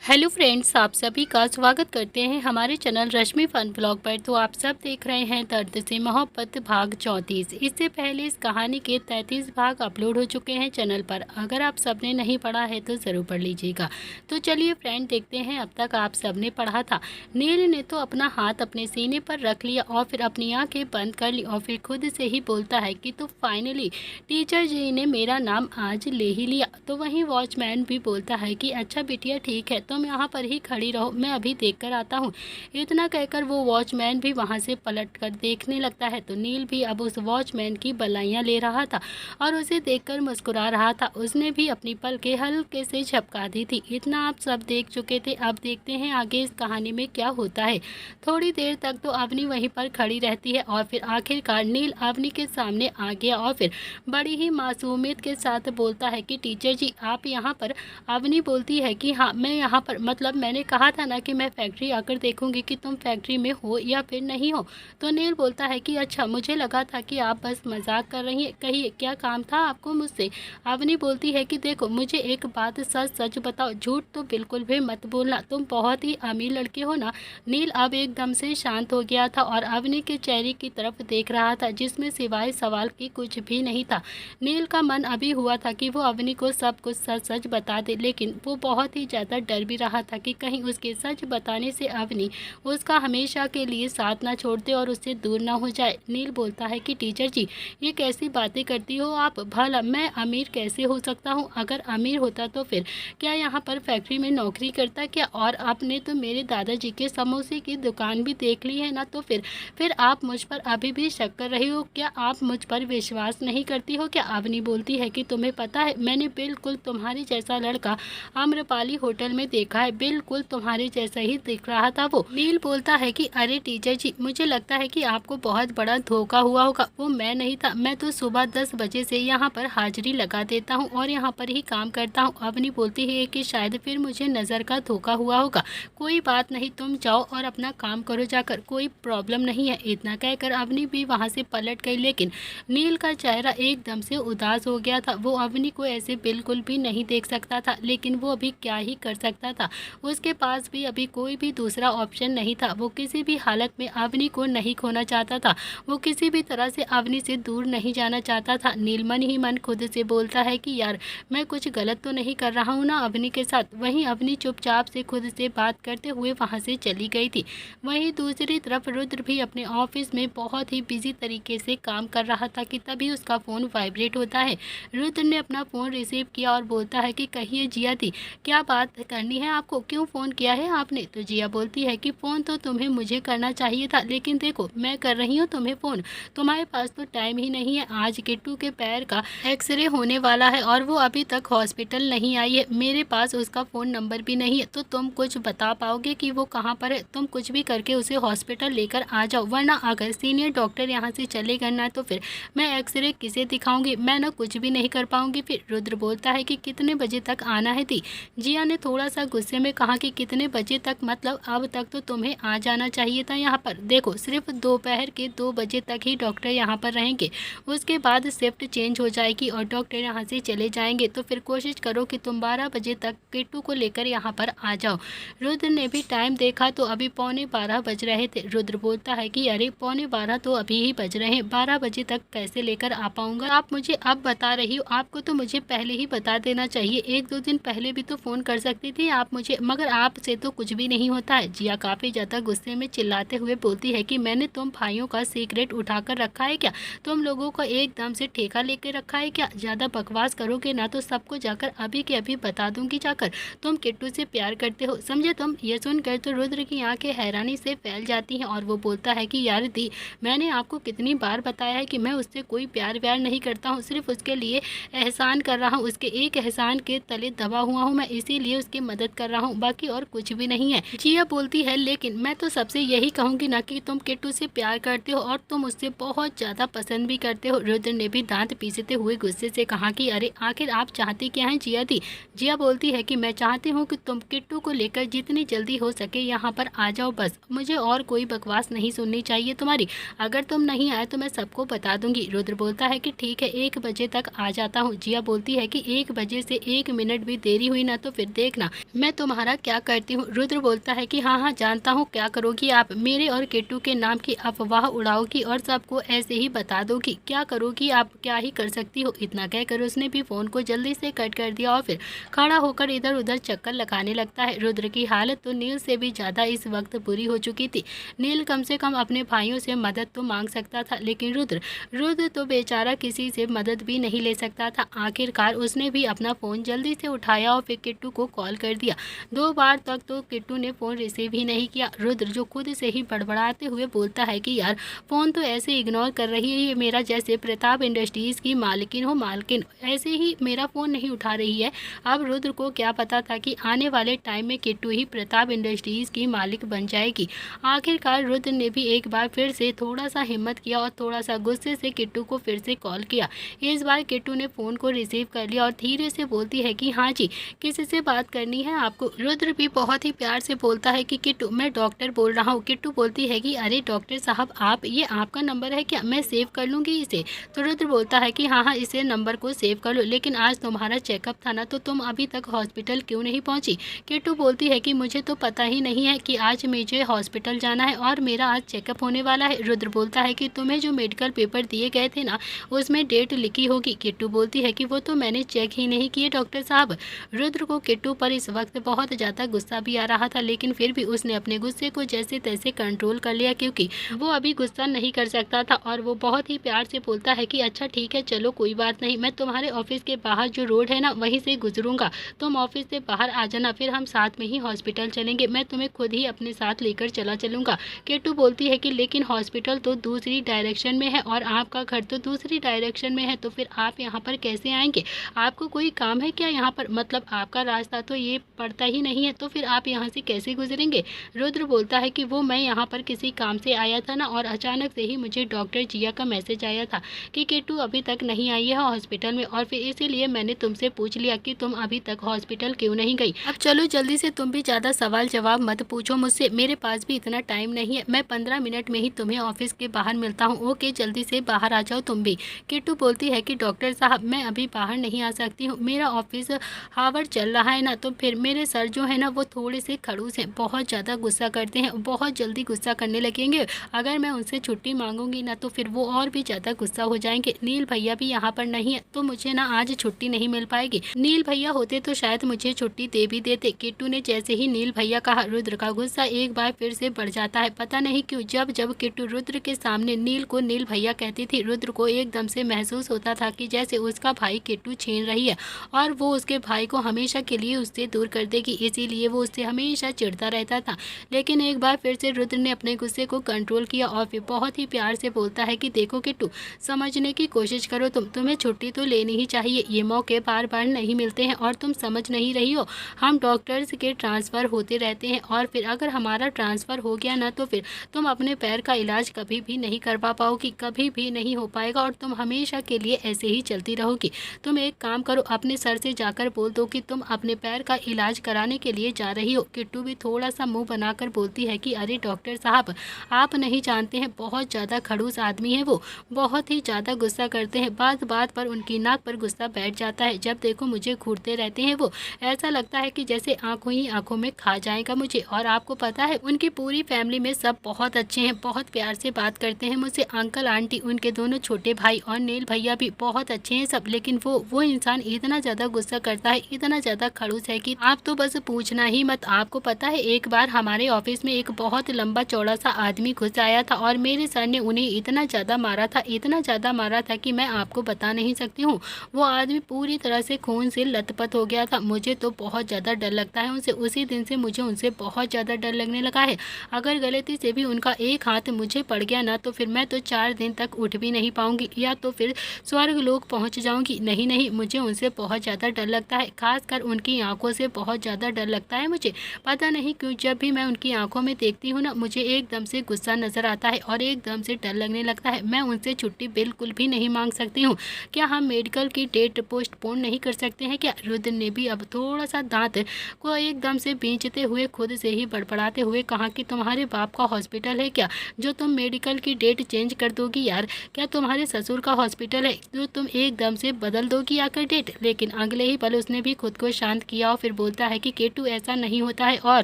Hello friends, आप सभी का स्वागत करते हैं हमारे चैनल रश्मि फन ब्लॉग पर। तो आप सब देख रहे हैं दर्द से मोहब्बत भाग 34। इससे पहले इस कहानी के 33 भाग अपलोड हो चुके हैं चैनल पर। अगर आप सबने नहीं पढ़ा है तो ज़रूर पढ़ लीजिएगा। तो चलिए फ्रेंड, देखते हैं अब तक आप सबने पढ़ा था। नील ने तो अपना हाथ अपने सीने पर रख लिया और फिर अपनी आँखें बंद कर ली और फिर खुद से ही बोलता है कि तो फाइनली टीचर जी ने मेरा नाम आज ले ही लिया। तो वहीं वॉचमैन भी बोलता है कि अच्छा बिटिया, ठीक है, तुम यहाँ पर ही खड़ी रहो, मैं अभी देख कर आता हूँ। इतना कहकर वो वॉचमैन भी वहाँ से पलट कर देखने लगता है। तो नील भी अब उस वॉचमैन की बलाइयाँ ले रहा था और उसे देखकर मुस्कुरा रहा था। उसने भी अपनी पलकें हल्के से झपका दी थी। इतना आप सब देख चुके थे, अब देखते हैं आगे इस कहानी में क्या होता है। थोड़ी देर तक तो अवनी वहीं पर खड़ी रहती है और फिर आखिरकार नील अवनी के सामने आ गया और फिर बड़ी ही मासूमियत के साथ बोलता है कि टीचर जी, आप यहाँ पर। अवनी बोलती है कि हाँ, मैं यहाँ पर, मतलब मैंने कहा था ना कि मैं फैक्ट्री आकर देखूंगी कि तुम फैक्ट्री में हो या फिर नहीं हो। तो नील बोलता है कि अच्छा, मुझे लगा था कि आप बस मजाक कर रही हैं, कहिए क्या काम था आपको मुझसे। अवनी बोलती है कि देखो, मुझे एक बात सच सच बताओ, झूठ तो बिल्कुल भी मत बोलना, तुम बहुत ही अमीर लड़के हो ना। नील अब एकदम से शांत हो गया था और अवनी के चेहरे की तरफ देख रहा था जिसमें सिवाय सवाल की कुछ भी नहीं था। नील का मन अभी हुआ था कि वो अवनी को सब कुछ सच सच बता दे, लेकिन वो बहुत ही ज़्यादा डर भी रहा था कि कहीं उसके सच बताने से अवनी उसका हमेशा के लिए साथ ना छोड़ दे और उससे दूर ना हो जाए। नील बोलता है कि टीचर जी, ये कैसी बातें करती हो आप, भला मैं अमीर कैसे हो सकता हूँ? अगर अमीर होता तो फिर क्या यहाँ पर फैक्ट्री में नौकरी करता क्या? और आपने तो मेरे दादाजी के समोसे की दुकान भी देख ली है ना, तो फिर आप मुझ पर अभी भी शक कर रही हो क्या? आप मुझ पर विश्वास नहीं करती हो क्या? अवनी बोलती है कि तुम्हें पता है, मैंने बिल्कुल तुम्हारे जैसा लड़का आम्रपाली होटल में देखा है, बिल्कुल तुम्हारे जैसा ही दिख रहा था वो। नील बोलता है कि अरे टीचर जी, मुझे लगता है कि आपको बहुत बड़ा धोखा हुआ होगा। वो मैं नहीं था, मैं तो सुबह 10 बजे से यहाँ पर हाजिरी लगा देता हूँ और यहाँ पर ही काम करता हूँ। अवनी बोलती है कि शायद फिर मुझे नज़र का धोखा हुआ होगा। कोई बात नहीं, तुम जाओ और अपना काम करो जाकर, कोई प्रॉब्लम नहीं है। इतना कहकर अवनी भी वहाँ से पलट गई, लेकिन नील का चेहरा एकदम से उदास हो गया था। वो अवनी को ऐसे बिल्कुल भी नहीं देख सकता था, लेकिन वो अभी क्या ही कर सकता था। उसके पास भी अभी कोई भी दूसरा ऑप्शन नहीं था। वो किसी भी हालत में अवनी को नहीं खोना चाहता था। वो किसी भी तरह से अवनी से दूर नहीं जाना चाहता था। नील मन ही मन खुद से बोलता है कि यार, मैं कुछ गलत तो नहीं कर रहा हूँ ना अवनी के साथ। वहीं अवनी चुपचाप से खुद से बात करते हुए वहाँ से चली गई थी। वहीं दूसरी तरफ रुद्र भी अपने ऑफिस में बहुत ही बिजी तरीके से काम कर रहा था कि तभी उसका फ़ोन वाइब्रेट होता है। रुद्र ने अपना फ़ोन रिसीव किया और बोलता है कि कहिए जिया दी, क्या बात करनी है आपको, क्यों फ़ोन किया है आपने? तो जिया बोलती है कि फ़ोन तो तुम्हें मुझे करना चाहिए था, लेकिन देखो मैं कर रही हूँ तुम्हें फ़ोन, तुम्हारे पास तो टाइम ही नहीं है। आज किट्टू के पैर का एक्सरे होने वाला है और वो अभी तक हॉस्पिटल नहीं आई है। मेरे पास उसका फ़ोन नंबर भी नहीं है, तो तुम कुछ बता पाओगे कि वो कहाँ पर है? तुम कुछ भी करके उसे हॉस्पिटल लेकर आ जाओ, वरना अगर सीनियर डॉक्टर यहाँ से चले गए ना तो फिर मैं एक्सरे किसे दिखाऊंगी, मैं ना कुछ भी नहीं कर पाऊंगी। फिर रुद्र बोलता है कि कितने बजे तक आना है थी? जिया ने थोड़ा सा गुस्से में कहा कि कितने बजे तक, मतलब अब तक तो तुम्हें आ जाना चाहिए था यहाँ पर। देखो, सिर्फ दोपहर के 2 बजे तक ही डॉक्टर यहाँ पर रहेंगे, उसके बाद शिफ्ट चेंज हो जाएगी और डॉक्टर यहाँ से चले जाएंगे। तो फिर कोशिश करो कि तुम 12 बजे तक किट्टू को लेकर यहाँ पर आ जाओ। रुद्र ने भी टाइम देखा तो अभी 11:15 बज रहे थे। रुद्र बोलता है कि अरे 11:15 तो अभी ही बज रहे हैं, 12 बजे तक कैसे लेकर आ पाऊंगा? आप मुझे अब बता रही हो, आपको तो मुझे पहले ही बता देना चाहिए, 1-2 दिन पहले भी तो फ़ोन कर सकती थी आप मुझे, मगर आपसे तो कुछ भी नहीं होता है। जिया काफ़ी ज़्यादा गुस्से में चिल्लाते हुए बोलती है कि मैंने तुम भाइयों का सीक्रेट उठाकर रखा है क्या? तुम लोगों को एकदम से ठेका लेके रखा है क्या? ज़्यादा बकवास करोगे ना तो सबको जाकर अभी के अभी बता दूंगी जाकर, तुम किट्टू से प्यार करते हो, समझे तुम? ये सुनकर तो रुद्र की आंखें हैरानी से फैल जाती हैं और वो बोलता है कि यार दी, मैंने आपको कितनी बार बताया है कि मैं उससे कोई प्यार व्यार नहीं करता हूँ, सिर्फ उसके लिए एहसान कर रहा हूँ, उसके एक एहसान के तले दबा हुआ हूँ मैं, इसीलिए उसकी मदद कर रहा हूँ, बाकी और कुछ भी नहीं है। जिया बोलती है लेकिन मैं तो सबसे यही कहूँगी ना कि तुम किट्टू से प्यार करते हो और तुम उससे बहुत ज़्यादा पसंद भी करते हो। रुद्र ने भी दांत पीसते हुए गुस्से से कहा कि अरे आखिर आप चाहती क्या हैं जिया दी? जिया बोलती है कि मैं चाहती हूँ कि तुम किट्टू को लेकर जितनी जल्दी हो सके यहाँ पर आ जाओ, बस मुझे और कोई बकवास नहीं सुननी चाहिए तुम्हारी। अगर तुम नहीं आए तो मैं सबको बता दूंगी। रुद्र बोलता है कि ठीक है, 1 बजे तक आ जाता हूँ। जिया बोलती है कि 1 बजे से 1 मिनट भी देरी हुई ना तो फिर देखना मैं तुम्हारा क्या करती हूँ। रुद्र बोलता है कि हाँ हाँ जानता हूँ, क्या करोगी आप, मेरे और किट्टू के नाम की अफवाह उड़ाओगी और सबको ऐसे ही बता दोगी। क्या करोगी आप, क्या ही कर सकती हो। इतना कहकर उसने भी फ़ोन को जल्दी से कट कर दिया और फिर खड़ा होकर इधर उधर चक्कर लगाने लगता है। रुद्र की हालत तो नील से भी ज़्यादा इस वक्त बुरी हो चुकी थी। नील कम से कम अपने भाइयों से मदद तो मांग सकता था, लेकिन रुद्र तो बेचारा किसी से मदद भी नहीं ले सकता था। आखिरकार उसने भी अपना फ़ोन जल्दी से उठाया और फिर किट्टू को कॉल कर दिया। 2 बार तक तो किट्टू ने फ़ोन रिसीव ही नहीं किया। रुद्र जो खुद से ही बड़बड़ाते हुए बोलता है कि यार फ़ोन तो ऐसे इग्नोर कर रही है ये मेरा, जैसे प्रताप इंडस्ट्रीज़ की मालकिन हो मालकिन, ऐसे ही मेरा फ़ोन नहीं उठा रही है। अब रुद्र को क्या पता था कि आने वाले टाइम में किट्टू ही प्रताप इंडस्ट्रीज़ की मालिक बन जाएगी। आखिरकार रुद्र ने भी एक बार फिर से थोड़ा सा हिम्मत किया और थोड़ा सा गुस्से से किट्टू को फिर से कॉल किया। इस बार किट्टू ने फ़ोन को रिसीव कर लिया और धीरे से बोलती है कि हाँ जी, किसी से बात करनी है आपको। रुद्र भी बहुत ही प्यार से बोलता है कि किट्टू मैं डॉक्टर बोल रहा हूँ। किट्टू बोलती है कि अरे डॉक्टर साहब आप, ये आपका नंबर है क्या, मैं सेव कर लूँगी इसे। तो रुद्र बोलता है कि हाँ हाँ इसे नंबर को सेव कर लो, लेकिन आज तुम्हारा चेकअप था ना, तो तुम अभी तक हॉस्पिटल क्यों नहीं पहुँची। किट्टू बोलती है कि मुझे तो पता ही नहीं है कि आज मुझे हॉस्पिटल जाना है और मेरा आज चेकअप होने वाला है। रुद्र बोलता है कि तुम्हें जो मेडिकल पेपर दिए गए थे ना, उसमें डेट लिखी होगी। किट्टू बोलती है कि वो तो मैंने चेक ही नहीं किए डॉक्टर साहब। रुद्र को किट्टू पर इस वक्त बहुत ज़्यादा गुस्सा भी आ रहा था, लेकिन फिर भी उसने अपने गुस्से को जैसे तैसे कंट्रोल कर लिया, क्योंकि वो अभी गुस्सा नहीं कर सकता था। और वो बहुत ही प्यार से बोलता है कि अच्छा ठीक है, चलो कोई बात नहीं, मैं तुम्हारे ऑफिस के बाहर जो रोड है ना वहीं से गुजरूंगा, तुम ऑफिस से बाहर आ जाना, फिर हम साथ में ही हॉस्पिटल चलेंगे, मैं तुम्हें खुद ही अपने साथ लेकर चलूंगा। किट्टू बोलती है कि लेकिन हॉस्पिटल तो दूसरी डायरेक्शन में है और आपका घर तो दूसरी डायरेक्शन में है, तो फिर आप यहाँ पर कैसे आएंगे, आपको कोई काम है क्या यहाँ पर, मतलब आपका रास्ता तो ये पड़ता ही नहीं है, तो फिर आप यहाँ से कैसे गुजरेंगे। रुद्र बोलता है कि वो मैं यहाँ पर किसी काम से आया था ना, और अचानक से ही मुझे डॉक्टर जिया का मैसेज आया था कि किट्टू अभी तक नहीं आई है हॉस्पिटल में, और फिर इसीलिए मैंने तुमसे पूछ लिया कि तुम अभी तक हॉस्पिटल क्यों नहीं गई। अब चलो जल्दी से, तुम भी ज़्यादा सवाल जवाब मत पूछो मुझसे, मेरे पास भी इतना टाइम नहीं है, मैं 15 मिनट में ही तुम्हें ऑफिस के बाहर मिलता हूँ। ओके जल्दी से बाहर आ जाओ तुम भी। किट्टू बोलती है कि डॉक्टर साहब मैं अभी बाहर नहीं आ सकती हूँ, मेरा ऑफिस हावर चल रहा है ना, तो फिर मेरे सर जो है ना वो थोड़े से खड़ूस हैं, बहुत ज़्यादा गुस्सा करते हैं, बहुत जल्दी गुस्सा करने लगेंगे। अगर मैं उनसे छुट्टी मांगूंगी ना तो फिर वो और भी ज़्यादा गुस्सा हो जाएंगे। नील भैया भी यहाँ पर नहीं है, तो मुझे ना आज छुट्टी नहीं मिल पाएगी। नील भैया होते तो शायद मुझे छुट्टी दे भी देते। किट्टू ने जैसे ही नील भैया कहा, रुद्र का गुस्सा एक बार फिर से बढ़ जाता है। पता नहीं क्यों जब जब किट्टू रुद्र के सामने नील को नील भैया कहती थी, रुद्र को एकदम से महसूस होता था कि जैसे उसका भाई किट्टू छीन रही है और वो उसके भाई को हमेशा के लिए उससे दूर कर देगी, इसीलिए वो उससे हमेशा चिढ़ता रहता था। लेकिन एक बार फिर से रुद्र ने अपने गुस्से को कंट्रोल किया और फिर बहुत ही प्यार से बोलता है कि देखो किट्टू, समझने की कोशिश करो, तुम्हें छुट्टी तो लेनी ही चाहिए, ये मौके बार बार नहीं मिलते हैं और तुम समझ नहीं रही हो। हम डॉक्टर्स के ट्रांसफ़र होते रहते हैं और फिर अगर हमारा ट्रांसफ़र हो गया ना तो फिर तुम अपने पैर का इलाज कभी भी नहीं करवा पाओगी, कभी भी नहीं हो पाएगा और तुम हमेशा के लिए ऐसे ही चलती रहोगी। तुम एक काम करो, अपने सर से जाकर बोल दो कि तुम अपने पैर का इलाज कराने के लिए जा रही हो। किट्टू भी थोड़ा सा मुंह बनाकर बोलती है कि अरे डॉक्टर साहब आप नहीं जानते हैं, बहुत ज़्यादा खड़ूस आदमी है वो, बहुत ही ज़्यादा गुस्सा करते हैं, बात बात पर उनकी नाक पर गुस्सा बैठ जाता है, जब देखो मुझे घूरते रहते हैं वो, ऐसा लगता है कि जैसे आंखों ही आंखों में खा जाएगा मुझे। और आपको पता है उनकी पूरी फैमिली में सब बहुत अच्छे हैं, बहुत प्यार से बात करते हैं मुझसे, अंकल आंटी, उनके दोनों छोटे भाई और नील भैया भी बहुत अच्छे हैं सब, लेकिन वो इंसान इतना ज़्यादा गुस्सा करता है, इतना ज़्यादा खड़ूस है कि आप तो बस पूछना ही मत। आपको पता है एक बार हमारे ऑफिस में एक बहुत लंबा चौड़ा सा आदमी घुस आया था और मेरे सर ने उन्हें इतना ज़्यादा मारा था, इतना ज़्यादा मारा था कि मैं आपको बता नहीं सकती हूँ। वो आदमी पूरी तरह से खून से लथपथ हो गया था, मुझे तो बहुत ज़्यादा डर लगता है उनसे, उसी दिन से मुझे उनसे बहुत ज़्यादा डर लगने लगा है। अगर गलती से भी उनका एक हाथ मुझे पड़ गया ना तो फिर मैं तो 4 दिन तक उठ भी नहीं पाऊँगी, या तो फिर स्वर्ग लोक पहुँच जाऊँगी। नहीं नहीं, मुझे उनसे बहुत ज़्यादा डर लगता है, खासकर उनकी आंखों से बहुत ज़्यादा डर लगता है मुझे। पता नहीं क्यों जब भी मैं उनकी आंखों में देखती हूँ ना मुझे एकदम से गुस्सा नज़र आता है और एकदम से डर लगने लगता है। मैं उनसे छुट्टी बिल्कुल भी नहीं मांग सकती हूँ। क्या हम मेडिकल की डेट पोस्टपोन नहीं कर सकते हैं क्या। रुद्र ने भी अब थोड़ा सा दांत को एकदम से भींचते हुए खुद से ही बड़बड़ाते हुए कहा कि तुम्हारे बाप का हॉस्पिटल है क्या जो तुम मेडिकल की डेट चेंज कर दोगी यार, क्या तुम्हारे ससुर का हॉस्पिटल है जो तुम एकदम से बदल दोगी आकर डेट। लेकिन अगले ही पल उसने भी खुद को शांत किया और फिर बोल बोलता है कि किट्टू ऐसा नहीं होता है, और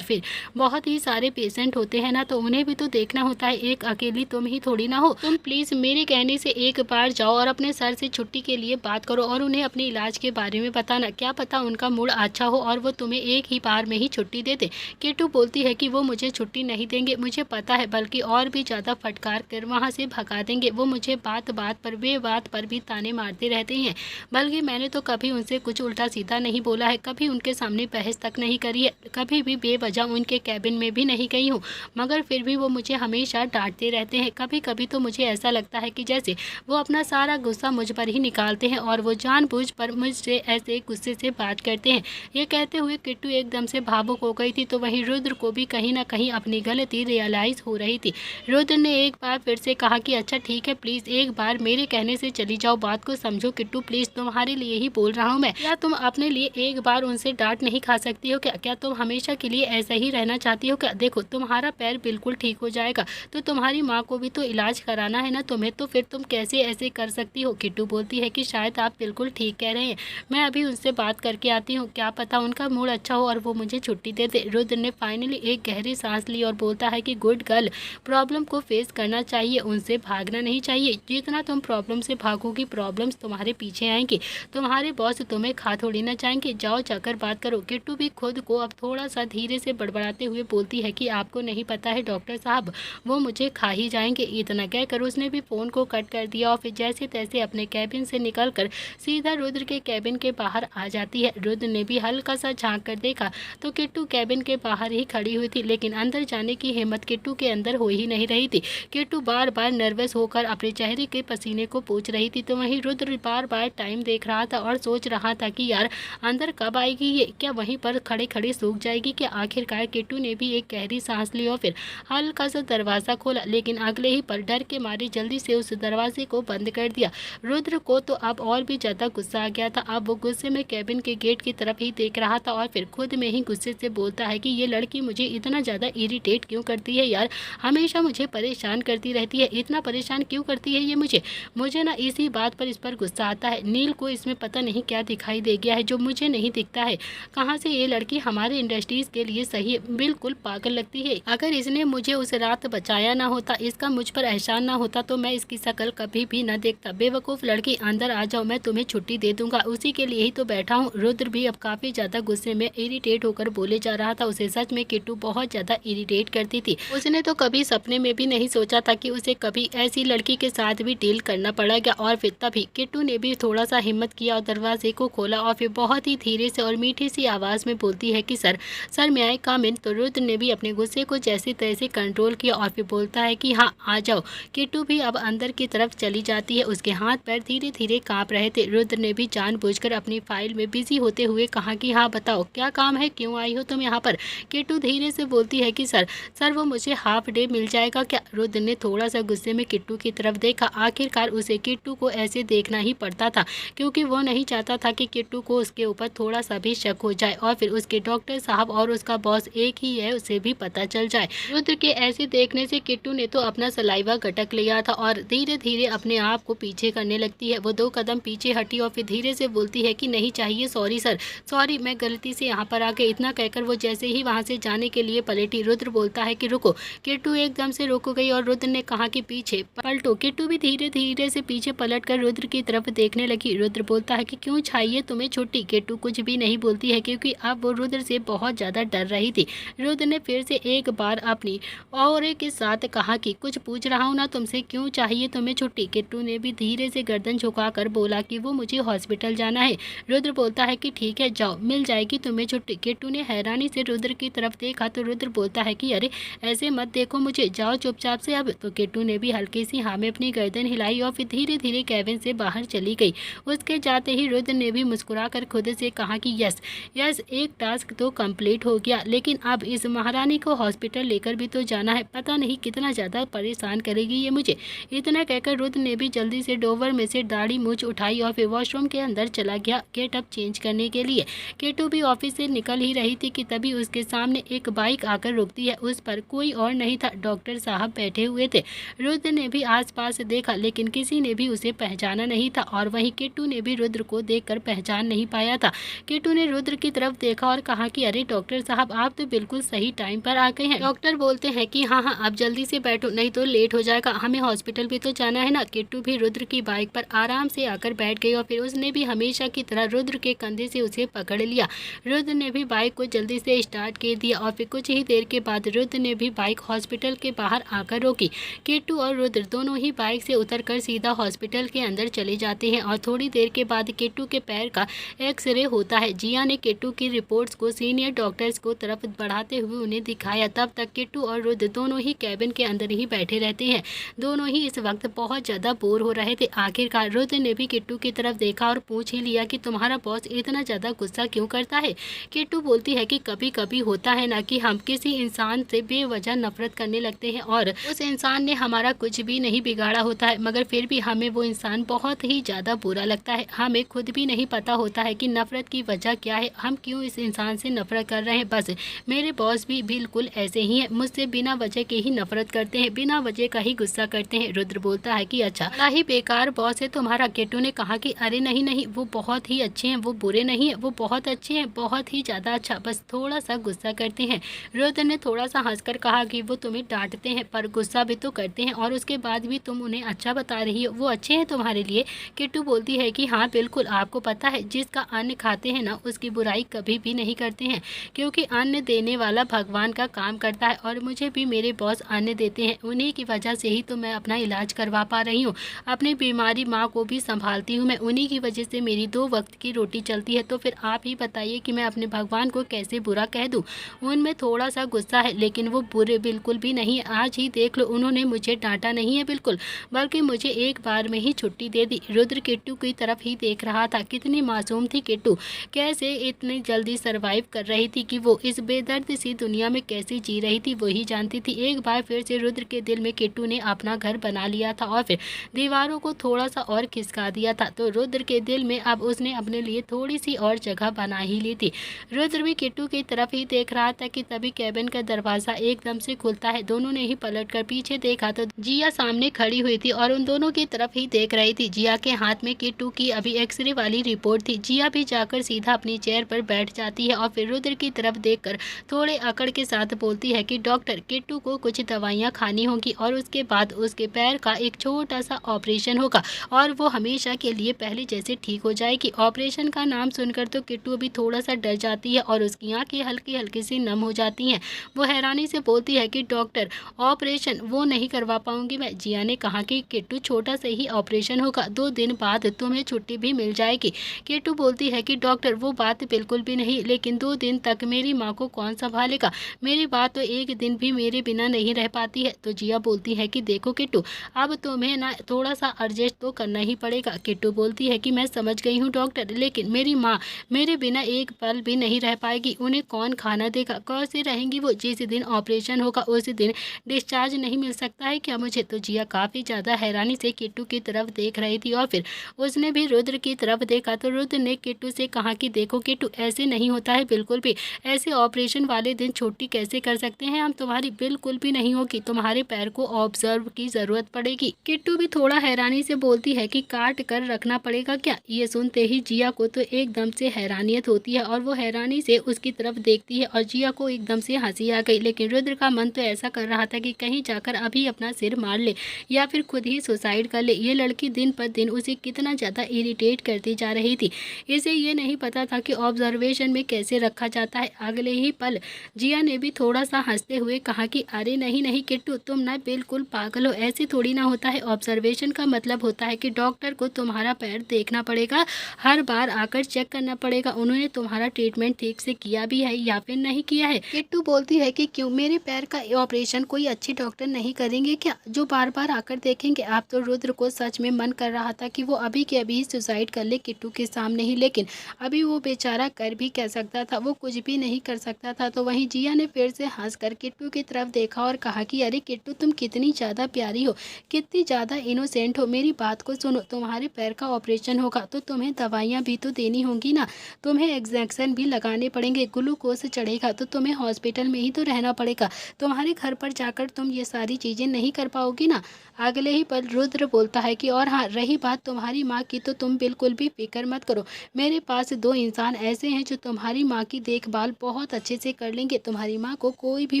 फिर बहुत ही सारे पेशेंट होते हैं ना, तो उन्हें भी तो देखना होता है, एक अकेली तुम ही थोड़ी ना हो। तुम प्लीज मेरे कहने से एक बार जाओ और अपने सर से छुट्टी के लिए बात करो और उन्हें अपने इलाज के बारे में बताना, क्या पता उनका मूड अच्छा हो और वो तुम्हें एक ही बार में ही छुट्टी दे दे। किट्टू बोलती है कि वो मुझे छुट्टी नहीं देंगे, मुझे पता है, बल्कि और भी ज़्यादा फटकार कर वहाँ से भगा देंगे। वो मुझे बात बात पर भी ताने मारते रहते हैं, बल्कि मैंने तो कभी उनसे कुछ उल्टा सीधा नहीं बोला है, कभी उनके सामने बहस तक नहीं करी है, कभी भी बेवजह उनके कैबिन में भी नहीं गई हूँ, मगर फिर भी वो मुझे हमेशा डांटते रहते हैं। कभी कभी तो मुझे ऐसा लगता है कि जैसे वो अपना सारा गुस्सा मुझ पर ही निकालते हैं और वो जानबूझ पर मुझसे ऐसे गुस्से से बात करते हैं। ये कहते हुए किट्टू एकदम से भावुक हो गई थी, तो वहीं रुद्र को भी कहीं ना कहीं अपनी गलती रियलाइज हो रही थी। रुद्र ने एक बार फिर से कहा कि अच्छा ठीक है, प्लीज एक बार मेरे कहने से चली जाओ, बात को समझो किट्टू, प्लीज तुम्हारे लिए ही बोल रहा हूँ मैं। क्या तुम अपने लिए एक बार उनसे डांट नहीं खा सकती हो क्या? क्या तुम हमेशा के लिए ऐसा ही रहना चाहती हो क्या? देखो तुम्हारा पैर बिल्कुल ठीक हो जाएगा, तो तुम्हारी माँ को भी तो इलाज कराना है ना तुम्हें, तो फिर तुम कैसे ऐसे कर सकती हो? किट्टू बोलती है कि शायद आप बिल्कुल ठीक कह रहे हैं, मैं अभी उनसे बात करके आती हूँ, क्या पता उनका मूड अच्छा हो और वो मुझे छुट्टी दे दे। रुद्र ने फाइनली एक गहरी सांस ली और बोलता है कि गुड गर्ल, प्रॉब्लम को फेस करना चाहिए, उनसे भागना नहीं चाहिए। जितना तुम प्रॉब्लम से भागोगी प्रॉब्लम्स तुम्हारे पीछे आएंगे, तुम्हारे बॉस तुम्हें खा थोड़ी ना चाहेंगे, जाओ जाकर बात करो। किट्टू भी खुद को अब थोड़ा सा धीरे से बड़बड़ाते हुए बोलती है कि आपको नहीं पता है डॉक्टर साहब, वो मुझे खा ही जाएंगे। इतना कहकर उसने भी फ़ोन को कट कर दिया और फिर जैसे तैसे अपने कैबिन से निकलकर सीधा रुद्र के कैबिन के बाहर आ जाती है। रुद्र ने भी हल्का सा झांक कर देखा तो किट्टू कैबिन के बाहर ही खड़ी हुई थी, लेकिन अंदर जाने की हिम्मत किट्टू के अंदर हो ही नहीं रही थी। किट्टू बार बार नर्वस होकर अपने चेहरे के पसीने को पोंछ रही थी, तो वहीं रुद्र बार बार टाइम देख रहा था और सोच रहा था कि यार अंदर कब आएगी ये, क्या वहीं पर खड़े खड़े सूख जाएगी क्या? आखिरकार किट्टू ने भी एक गहरी सांस ली और फिर हल्का सा दरवाज़ा खोला, लेकिन अगले ही पल डर के मारे जल्दी से उस दरवाजे को बंद कर दिया। रुद्र को तो अब और भी ज़्यादा गुस्सा आ गया था। अब वो गुस्से में कैबिन के गेट की तरफ ही देख रहा था और फिर खुद में ही गुस्से से बोलता है कि ये लड़की मुझे इतना ज़्यादा इरिटेट क्यों करती है यार, हमेशा मुझे परेशान करती रहती है, इतना परेशान क्यों करती है ये मुझे ना इसी बात पर इस पर गुस्सा आता है। नील को इसमें पता नहीं क्या दिखाई दे गया है जो मुझे नहीं दिखता है। कहाँ से ये लड़की हमारे इंडस्ट्रीज़ के लिए सही है, बिल्कुल पागल लगती है। अगर इसने मुझे उस रात बचाया ना होता, इसका मुझ पर एहसान ना होता, तो मैं इसकी शक्ल कभी भी न देखता। बेवकूफ़ लड़की, अंदर आ जाओ, मैं तुम्हें छुट्टी दे दूंगा, उसी के लिए ही तो बैठा हूँ। रुद्र भी अब काफ़ी ज़्यादा गुस्से में इरिटेट होकर बोले जा रहा था। उसे सच में किट्टू बहुत ज़्यादा इरिटेट करती थी। उसने तो कभी सपने में भी नहीं सोचा था कि उसे कभी ऐसी लड़की के साथ भी डील करना पड़ेगा। और फिर तभी किट्टू ने भी थोड़ा सा हिम्मत किया और दरवाजे को खोला और फिर बहुत ही धीरे से और मीठी सी आवाज़ में बोलती है कि सर मैं आई कम इन। तो रुद्र ने भी अपने गुस्से को जैसे तैसे कंट्रोल किया और फिर बोलता है कि हाँ आ जाओ। किट्टू भी अब अंदर की तरफ चली जाती है, उसके हाथ पैर धीरे धीरे कांप रहे थे। रुद्र ने भी जानबूझकर अपनी फाइल में बिजी होते हुए कहा कि हाँ बताओ क्या काम है, क्यों आई हो तुम यहाँ पर? किट्टू धीरे से बोलती है कि सर वो मुझे हाफ डे मिल जाएगा क्या? रुद्र ने थोड़ा सा गुस्से में किट्टू की तरफ देखा। आखिरकार उसे किट्टू को ऐसे देखना ही पड़ता था, क्योंकि वो नहीं चाहता था कि किट्टू को उसके ऊपर थोड़ा सा भी शक हो जाए और फिर उसके डॉक्टर साहब और उसका बॉस एक ही है उसे भी पता चल जाए। रुद्र के ऐसे देखने से किट्टू ने तो अपना सलाइवा गटक लिया था और धीरे धीरे अपने आप को पीछे करने लगती है। वो 2 कदम पीछे हटी और फिर धीरे से बोलती है कि नहीं चाहिए, सॉरी सर, सॉरी, मैं गलती से यहाँ पर आ गई। इतना कहकर वो जैसे ही वहाँ से जाने के लिए पलटी, रुद्र बोलता है कि रुको। किट्टू एकदम से रुक गई और रुद्र ने कहा कि पीछे पलटो। किट्टू भी धीरे धीरे से पीछे पलट कर रुद्र की तरफ देखने लगी। रुद्र बोलता है कि क्यों चाहिए तुम्हें छुट्टी? किट्टू कुछ भी नहीं बोलती है, क्योंकि अब वो रुद्र से बहुत ज़्यादा डर रही थी। रुद्र ने फिर से एक बार अपनी और के साथ कहा कि कुछ पूछ रहा हूँ ना तुमसे, क्यों चाहिए तुम्हें छुट्टी? किट्टू ने भी धीरे से गर्दन झुकाकर बोला कि वो मुझे हॉस्पिटल जाना है। रुद्र बोलता है कि ठीक है जाओ, मिल जाएगी तुम्हें छुट्टी। किट्टू ने हैरानी से रुद्र की तरफ देखा तो रुद्र बोलता है कि अरे ऐसे मत देखो मुझे, जाओ चुपचाप से अब। तो किट्टू ने भी हल्की सी हाँ में अपनी गर्दन हिलाई और फिर धीरे धीरे कैबिन से बाहर चली गई। उसके जाते ही रुद्र ने भी मुस्कुराकर खुद से कहा कि यस एक टास्क तो कंप्लीट हो गया, लेकिन अब इस महारानी को हॉस्पिटल लेकर भी तो जाना है, पता नहीं कितना ज़्यादा परेशान करेगी ये मुझे। इतना कहकर रुद्र ने भी जल्दी से डोवर में से दाढ़ी मूंछ उठाई और फिर वॉशरूम के अंदर चला गया गेटअप चेंज करने के लिए। किट्टू भी ऑफिस से निकल ही रही थी कि तभी उसके सामने एक बाइक आकर रुकती है। उस पर कोई और नहीं था, डॉक्टर साहब बैठे हुए थे। रुद्र ने भी आसपास देखा, लेकिन किसी ने भी उसे पहचाना नहीं था और वहीं किट्टू ने भी रुद्र को देखकर पहचान नहीं पाया था। किट्टू ने रुद्र की तरफ देखा और कहा कि अरे डॉक्टर साहब, आप तो बिल्कुल सही टाइम पर आ गए हैं। डॉक्टर बोलते हैं कि हाँ आप जल्दी से बैठो, नहीं तो लेट हो जाएगा, हमें हॉस्पिटल भी तो जाना है ना। किट्टू भी रुद्र की बाइक पर आराम से आकर बैठ गई और फिर उसने भी हमेशा की तरह रुद्र के कंधे से उसे पकड़ लिया। रुद्र ने भी बाइक को जल्दी से स्टार्ट कर दिया और फिर कुछ ही देर के बाद रुद्र ने भी बाइक हॉस्पिटल के बाहर आकर रोकी। किट्टू और रुद्र दोनों ही बाइक से उतरकर सीधा हॉस्पिटल के अंदर चले जाते हैं और थोड़ी देर के बाद किट्टू के पैर का एक्सरे होता है। जिया ने किट्टू की रिपोर्ट्स को सीनियर डॉक्टर्स को तरफ बढ़ाते हुए उन्हें दिखाया। तब तक किट्टू और रुद्र दोनों ही कैबिन के अंदर ही बैठे रहते हैं। दोनों ही इस वक्त बहुत ज़्यादा बोर हो रहे थे। आखिरकार रुद्र ने भी किट्टू की तरफ देखा और पूछ ही लिया कि तुम्हारा बॉस इतना ज़्यादा गुस्सा क्यों करता है। किट्टू बोलती है कि कभी कभी होता है ना कि हम किसी इंसान से बेवजह नफरत करने लगते हैं और उस इंसान ने हमारा कुछ भी नहीं बिगाड़ा होता है, मगर फिर भी हमें वो इंसान बहुत ही ज़्यादा बुरा लगता है। हमें खुद भी नहीं पता होता है कि नफरत की वजह क्या है, हम क्यों इस इंसान से नफरत कर रहे हैं। बस मेरे बॉस भी बिल्कुल ऐसे ही हैं, मुझसे बिना वजह के ही नफरत करते हैं, बिना वजह का ही गुस्सा करते हैं। रुद्र बोलता है कि अच्छा, बड़ा ही बेकार बॉस है तुम्हारा। किट्टू ने कहा कि अरे नहीं नहीं, वो बहुत ही अच्छे हैं, वो बुरे नहीं है, वो बहुत अच्छे हैं, बहुत ही ज़्यादा अच्छा, बस थोड़ा सा गुस्सा करते हैं। रुद्र ने थोड़ा सा हंसकर कहा कि वो तुम्हें डांटते हैं पर गुस्सा भी तो करते हैं और उसके बाद भी तुम उन्हें अच्छा बता रही हो, वो अच्छे हैं तुम्हारे लिए। किट्टू बोलती है कि हाँ बिल्कुल, आपको पता है जिसका अन्न खाते हैं ना उसकी बुराई कभी भी नहीं करते हैं, क्योंकि अन्न देने वाला भगवान का काम करता है और मुझे भी मेरे बॉस अन्न देते हैं, उन्हीं की वजह से ही तो मैं अपना इलाज करवा पा रही हूँ, अपनी बीमारी माँ को भी संभालती हूँ, मैं उन्हीं की वजह से मेरी 2 वक्त की रोटी चलती है। तो फिर आप ही बताइए कि मैं अपने भगवान को कैसे बुरा कह दूँ। उनमें थोड़ा सा गुस्सा है लेकिन वो बुरे बिल्कुल भी नहीं। आज ही देख लो, उन्होंने मुझे डांटा नहीं है बिल्कुल, बल्कि मुझे एक बार में ही छुट्टी दे दी। रुद्र किट्टू की तरफ ही देख रहा था। कितनी मासूम थी किट्टू, कैसे इतनी जल्दी सरवाइव कर रही थी कि वो इस बेदर्द सी दुनिया में कैसे जी रही थी वही जानती थी। एक बार फिर से रुद्र के दिल में किट्टू ने अपना घर बना लिया था और फिर दीवारों को थोड़ा सा और खिसका दिया था, तो रुद्र के दिल में अब उसने अपने लिए थोड़ी सी और जगह बना ही ली थी। रुद्र भी किट्टू की तरफ ही देख रहा था कि तभी कैबिन का दरवाजा एकदम से खुलता है। दोनों ने ही पलटकर पीछे देखा तो जिया सामने खड़ी हुई थी और उन दोनों की तरफ ही देख रही थी। जिया के हाथ में किट्टू की अभी एक्सरे वाली रिपोर्ट थी। जिया भी जाकर सीधा अपनी चेयर पर बैठ जाती है और फिर रुद्र की तरफ देखकर थोड़े अकड़ के साथ बोलती है कि डॉक्टर, किट्टू को कुछ दवाइयाँ खानी होगी और उसके बाद उसके पैर का एक छोटा सा ऑपरेशन होगा और वो हमेशा के लिए पहले जैसे ठीक हो जाएगी। ऑपरेशन का नाम सुनकर तो किट्टू अभी थोड़ा सा डर जाती है और उसकी आंखें हल्की हल्की सी नम हो जाती हैं। वो हैरानी से बोलती है कि डॉक्टर, ऑपरेशन वो नहीं करवा पाऊंगी मैं। जिया ने कहा कि किट्टू, छोटा से ही ऑपरेशन होगा, 2 दिन बाद तुम्हें छुट्टी भी मिल जाएगी। किट्टू बोलती है कि डॉक्टर, वो बात बिल्कुल भी नहीं, लेकिन 2 दिन तक मेरी माँ को कौन संभालेगा, मेरी बात तो एक दिन भी मेरे बिना नहीं रह पाती है। तो जिया बोलती है कि देखो किट्टू, अब तुम्हें ना थोड़ा सा एडजस्ट तो करना ही पड़ेगा। किट्टू बोलती है कि मैं समझ गई हूँ डॉक्टर, लेकिन मेरी माँ मेरे बिना एक पल भी नहीं रह पाएगी, उन्हें कौन खाना देगा, कैसे रहेंगी वो, जिस दिन ऑपरेशन होगा उस दिन डिस्चार्ज नहीं मिल सकता है क्या मुझे। तो जिया काफ़ी ज़्यादा हैरानी से किट्टू की तरफ देख रही थी और फिर उसने भी रुद्र की तरफ देखा तो रुद्र ने किट्टू से कहा कि देखो किट्टू, ऐसे नहीं होता है बिल्कुल भी, ऐसे ऑपरेशन वाले दिन छुट्टी कैसे कर सकते हैं हम, तुम्हारी बिल्कुल भी नहीं होगी, तुम्हारे पैर को ऑब्जर्व की ज़रूरत पड़ेगी। किट्टू भी थोड़ा हैरानी से बोलती है कि काट कर रखना पड़ेगा क्या। ये सुनते ही जिया को तो एकदम से हैरानियत होती है और वो हैरानी से उसकी तरफ देखती है और जिया को एकदम से हंसी आ गई। लेकिन रुद्र का मन तो ऐसा कर रहा था कि कहीं जाकर अभी अपना सिर मार ले या फिर खुद ही सुसाइड कर ले। ये लड़की दिन पर दिन उसे कितना ज़्यादा इरिटेट करती जा रही थी। इसे ये नहीं पता था कि ऑब्जर्वेशन में कैसे रखा जाता है। अगले ही पल जिया ने भी थोड़ा सा हंसते हुए कहा कि अरे नहीं नहीं किट्टू, तुम ना बिल्कुल पागल हो, ऐसे थोड़ी ना होता है। ऑब्जर्वेशन का मतलब होता है कि डॉक्टर को तुम्हारा पैर देखना पड़ेगा, हर बार आकर चेक करना पड़ेगा उन्होंने तुम्हारा ट्रीटमेंट ठीक से किया भी है या फिर नहीं किया है। किट्टू बोलती है कि क्यों, मेरे पैर का ऑपरेशन कोई अच्छे डॉक्टर नहीं करेंगे क्या, जो बार बार आकर देखेंगे। आप तो रुद्र को सच में मन कर रहा था कि वो अभी के अभी सुसाइड कर ले किट्टू के सामने ही, लेकिन अभी वो बेचारा कर भी क्या सकता था, वो कुछ भी नहीं कर सकता था। तो वहीं जिया ने फिर से हंसकर किट्टू की तरफ देखा और कहा कि अरे किट्टू, तुम कितनी ज़्यादा प्यारी हो, कितनी ज़्यादा इनोसेंट हो, मेरी बात को सुनो, तुम्हारे पैर का ऑपरेशन होगा तो तुम्हें दवाइयाँ भी तो देनी होंगी ना, तुम्हें इंजेक्शन भी लगाने पड़ेंगे, ग्लूकोज चढ़ेगा तो तुम्हें हॉस्पिटल में ही तो रहना पड़ेगा, तुम्हारे घर पर जाकर तुम ये सारी चीज़ें नहीं कर पाओगी ना। अगले ही पल रुद्र बोलता है कि और हाँ, रही बात तुम्हारी माँ की तो तुम बिल्कुल भी फिक्र मत करो, मेरे पास 2 इंसान ऐसे ऐसे हैं जो तुम्हारी माँ की देखभाल बहुत अच्छे से कर लेंगे, तुम्हारी माँ को कोई भी